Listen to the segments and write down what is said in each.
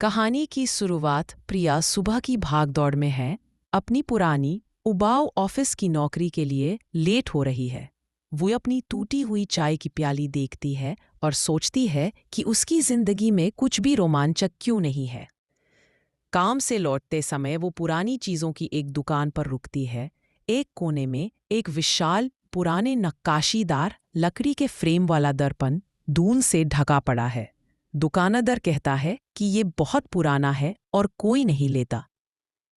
कहानी की शुरुआत प्रिया सुबह की भागदौड़ में है। अपनी पुरानी उबाऊ ऑफिस की नौकरी के लिए लेट हो रही है। वो अपनी टूटी हुई चाय की प्याली देखती है और सोचती है कि उसकी जिंदगी में कुछ भी रोमांचक क्यों नहीं है। काम से लौटते समय वो पुरानी चीजों की एक दुकान पर रुकती है। एक कोने में एक विशाल पुराने नक्काशीदार लकड़ी के फ्रेम वाला दर्पण धूल से ढका पड़ा है। दुकानदार कहता है कि ये बहुत पुराना है और कोई नहीं लेता।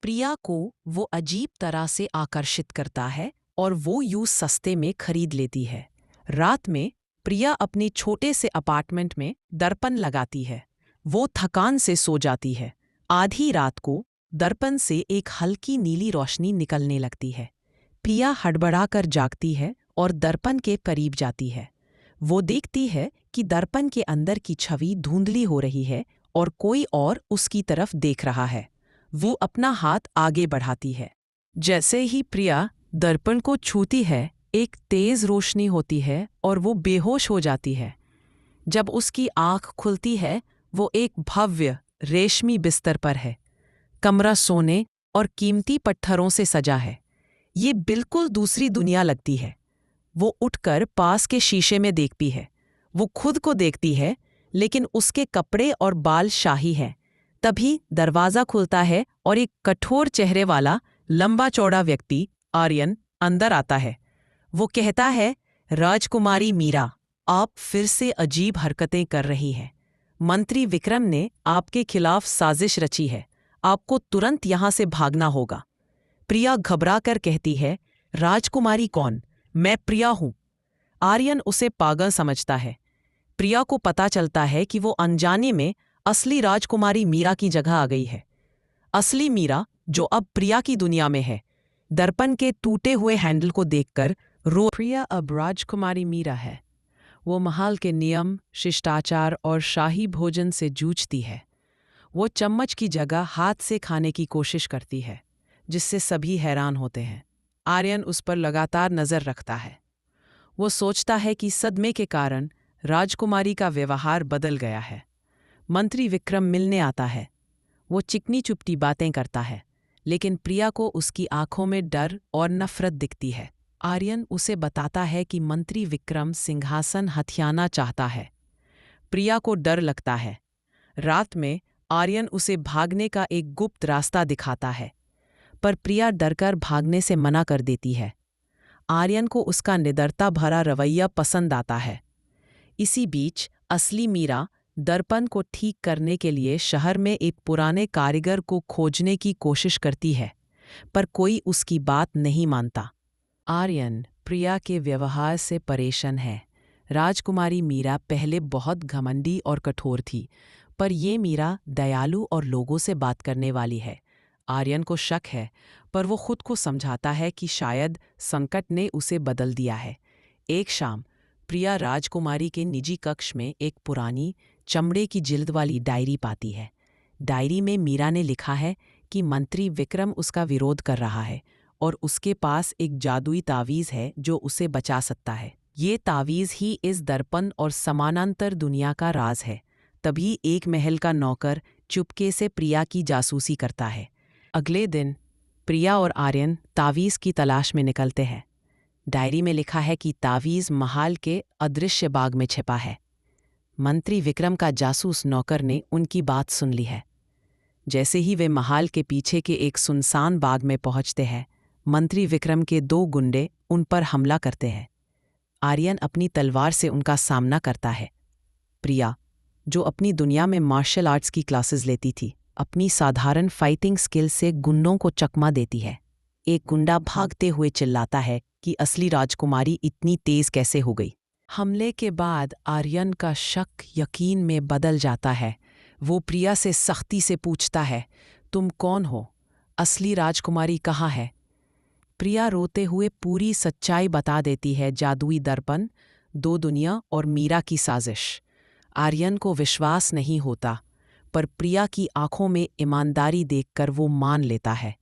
प्रिया को वो अजीब तरह से आकर्षित करता है और वो यूं सस्ते में खरीद लेती है। रात में प्रिया अपने छोटे से अपार्टमेंट में दर्पण लगाती है। वो थकान से सो जाती है। आधी रात को दर्पण से एक हल्की नीली रोशनी निकलने लगती है। प्रिया हड़बड़ाकर जागती है और दर्पण के करीब जाती है। वो देखती है कि दर्पण के अंदर की छवि धुंधली हो रही है और कोई और उसकी तरफ देख रहा है। वो अपना हाथ आगे बढ़ाती है। जैसे ही प्रिया दर्पण को छूती है, एक तेज रोशनी होती है और वो बेहोश हो जाती है। जब उसकी आंख खुलती है, वो एक भव्य रेशमी बिस्तर पर है। कमरा सोने और कीमती पत्थरों से सजा है। ये बिल्कुल दूसरी दुनिया लगती है। वो उठकर पास के शीशे में देखती है। वो खुद को देखती है, लेकिन उसके कपड़े और बाल शाही हैं। तभी दरवाज़ा खुलता है और एक कठोर चेहरे वाला लंबा चौड़ा व्यक्ति आर्यन अंदर आता है। वो कहता है, राजकुमारी मीरा, आप फिर से अजीब हरकतें कर रही हैं। मंत्री विक्रम ने आपके खिलाफ साजिश रची है। आपको तुरंत यहाँ से भागना होगा। प्रिया घबराकर कहती है, राजकुमारी कौन? मैं प्रिया हूं। आर्यन उसे पागल समझता है। प्रिया को पता चलता है कि वो अनजाने में असली राजकुमारी मीरा की जगह आ गई है। असली मीरा, जो अब प्रिया की दुनिया में है, दर्पण के टूटे हुए हैंडल को देखकर प्रिया अब राजकुमारी मीरा है। वो महल के नियम, शिष्टाचार और शाही भोजन से जूझती है। वो चम्मच की जगह हाथ से खाने की कोशिश करती है, जिससे सभी हैरान होते हैं। आर्यन उस पर लगातार नजर रखता है। वो सोचता है कि सदमे के कारण राजकुमारी का व्यवहार बदल गया है। मंत्री विक्रम मिलने आता है। वो चिकनी चुपटी बातें करता है, लेकिन प्रिया को उसकी आंखों में डर और नफरत दिखती है। आर्यन उसे बताता है कि मंत्री विक्रम सिंहासन हथियाना चाहता है। प्रिया को डर लगता है। रात में आर्यन उसे भागने का एक गुप्त रास्ता दिखाता है, पर प्रिया डरकर भागने से मना कर देती है। आर्यन को उसका निडरता भरा रवैया पसंद आता है। इसी बीच असली मीरा दर्पण को ठीक करने के लिए शहर में एक पुराने कारीगर को खोजने की कोशिश करती है, पर कोई उसकी बात नहीं मानता। आर्यन प्रिया के व्यवहार से परेशान है। राजकुमारी मीरा पहले बहुत घमंडी और कठोर थी, पर ये मीरा दयालु और लोगों से बात करने वाली है। आर्यन को शक है, पर वो खुद को समझाता है कि शायद संकट ने उसे बदल दिया है। एक शाम प्रिया राजकुमारी के निजी कक्ष में एक पुरानी चमड़े की जिल्द वाली डायरी पाती है। डायरी में मीरा ने लिखा है कि मंत्री विक्रम उसका विरोध कर रहा है और उसके पास एक जादुई तावीज़ है जो उसे बचा सकता है। ये तावीज़ ही इस दर्पण और समानांतर दुनिया का राज है। तभी एक महल का नौकर चुपके से प्रिया की जासूसी करता है। अगले दिन प्रिया और आर्यन तावीज़ की तलाश में निकलते हैं। डायरी में लिखा है कि तावीज़ महल के अदृश्य बाग में छिपा है। मंत्री विक्रम का जासूस नौकर ने उनकी बात सुन ली है। जैसे ही वे महल के पीछे के एक सुनसान बाग में पहुंचते हैं, मंत्री विक्रम के 2 गुंडे उन पर हमला करते हैं। आर्यन अपनी तलवार से उनका सामना करता है। प्रिया, जो अपनी दुनिया में मार्शल आर्ट्स की क्लासेस लेती थी, अपनी साधारण फाइटिंग स्किल से गुंडों को चकमा देती है। एक गुंडा भागते हुए चिल्लाता है कि असली राजकुमारी इतनी तेज कैसे हो गई। हमले के बाद आर्यन का शक यकीन में बदल जाता है। वो प्रिया से सख्ती से पूछता है, तुम कौन हो? असली राजकुमारी कहाँ है? प्रिया रोते हुए पूरी सच्चाई बता देती है, जादुई दर्पण, 2 दुनिया और मीरा की साजिश। आर्यन को विश्वास नहीं होता, पर प्रिया की आंखों में ईमानदारी देखकर वो मान लेता है।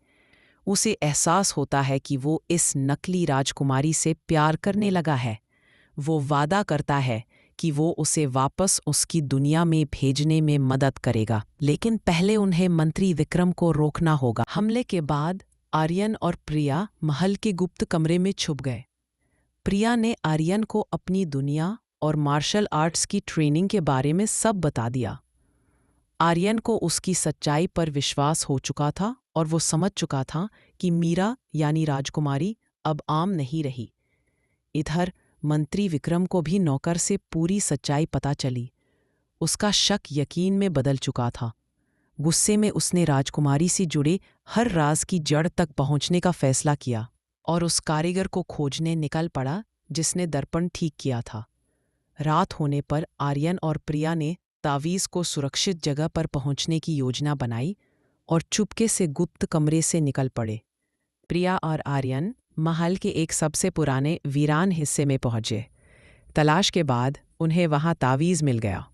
उसे एहसास होता है कि वो इस नकली राजकुमारी से प्यार करने लगा है। वो वादा करता है कि वो उसे वापस उसकी दुनिया में भेजने में मदद करेगा, लेकिन पहले उन्हें मंत्री विक्रम को रोकना होगा। हमले के बाद आर्यन और प्रिया महल के गुप्त कमरे में छुप गए। प्रिया ने आर्यन को अपनी दुनिया और मार्शल आर्ट्स की ट्रेनिंग के बारे में सब बता दिया। आर्यन को उसकी सच्चाई पर विश्वास हो चुका था और वो समझ चुका था कि मीरा यानी राजकुमारी अब आम नहीं रही। इधर मंत्री विक्रम को भी नौकर से पूरी सच्चाई पता चली। उसका शक यकीन में बदल चुका था। गुस्से में उसने राजकुमारी से जुड़े हर राज की जड़ तक पहुंचने का फैसला किया और उस कारीगर को खोजने निकल पड़ा जिसने दर्पण ठीक किया था। रात होने पर आर्यन और प्रिया ने तावीज़ को सुरक्षित जगह पर पहुंचने की योजना बनाई और चुपके से गुप्त कमरे से निकल पड़े। प्रिया और आर्यन महल के एक सबसे पुराने वीरान हिस्से में पहुंचे। तलाश के बाद उन्हें वहां तावीज़ मिल गया।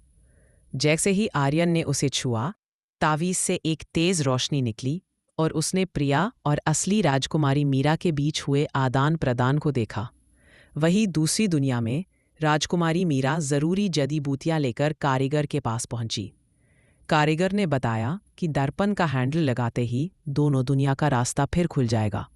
जैसे ही आर्यन ने उसे छुआ, तावीज़ से एक तेज रोशनी निकली और उसने प्रिया और असली राजकुमारी मीरा के बीच हुए आदान प्रदान को देखा। वहीं दूसरी दुनिया में राजकुमारी मीरा ज़रूरी जड़ी बूटियां लेकर कारीगर के पास पहुंची। कारीगर ने बताया कि दर्पण का हैंडल लगाते ही दोनों दुनिया का रास्ता फिर खुल जाएगा।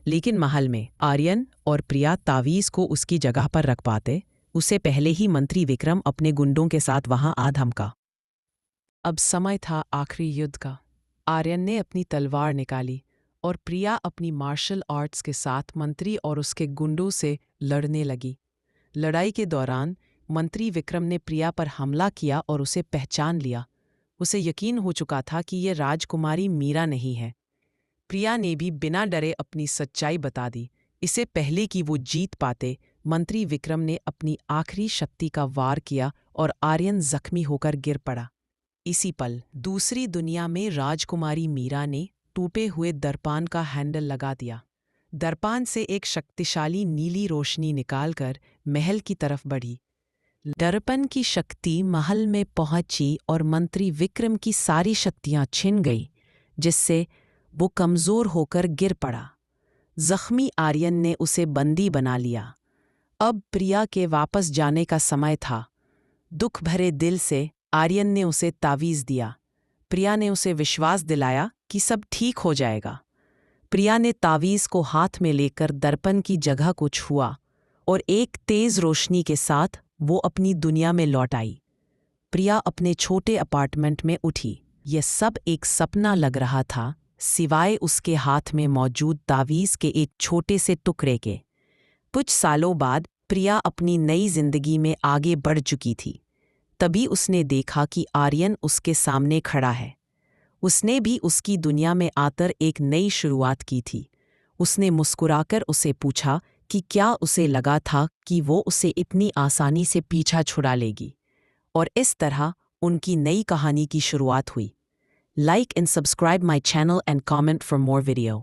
लेकिन महल में आर्यन और प्रिया तावीज़ को उसकी जगह पर रख पाते उससे पहले ही मंत्री विक्रम अपने गुंडों के साथ वहां आ धमका। अब समय था आखिरी युद्ध का। आर्यन ने अपनी तलवार निकाली और प्रिया अपनी मार्शल आर्ट्स के साथ मंत्री और उसके गुंडों से लड़ने लगी। लड़ाई के दौरान मंत्री विक्रम ने प्रिया पर हमला किया और उसे पहचान लिया। उसे यकीन हो चुका था कि ये राजकुमारी मीरा नहीं है। प्रिया ने भी बिना डरे अपनी सच्चाई बता दी। इससे पहले कि वो जीत पाते, मंत्री विक्रम ने अपनी आखिरी शक्ति का वार किया और आर्यन जख्मी होकर गिर पड़ा। इसी पल दूसरी दुनिया में राजकुमारी मीरा ने टूटे हुए दर्पण का हैंडल लगा दिया। दर्पण से एक शक्तिशाली नीली रोशनी निकालकर महल की तरफ बढ़ी। दर्पण की शक्ति महल में पहुंची और मंत्री विक्रम की सारी शक्तियां छिन गई, जिससे वो कमजोर होकर गिर पड़ा। जख्मी आर्यन ने उसे बंदी बना लिया। अब प्रिया के वापस जाने का समय था। दुख भरे दिल से आर्यन ने उसे तावीज़ दिया। प्रिया ने उसे विश्वास दिलाया कि सब ठीक हो जाएगा। प्रिया ने तावीज़ को हाथ में लेकर दर्पण की जगह को छुआ और एक तेज रोशनी के साथ वो अपनी दुनिया में लौट आई। प्रिया अपने छोटे अपार्टमेंट में उठी। यह सब एक सपना लग रहा था, सिवाय उसके हाथ में मौजूद तावीज़ के एक छोटे से टुकड़े के। कुछ सालों बाद प्रिया अपनी नई जिंदगी में आगे बढ़ चुकी थी। तभी उसने देखा कि आर्यन उसके सामने खड़ा है। उसने भी उसकी दुनिया में आकर एक नई शुरुआत की थी। उसने मुस्कुराकर उसे पूछा कि क्या उसे लगा था कि वो उसे इतनी आसानी से पीछा छुड़ा लेगी। और इस तरह उनकी नई कहानी की शुरुआत हुई। Like and subscribe my channel and comment for more video.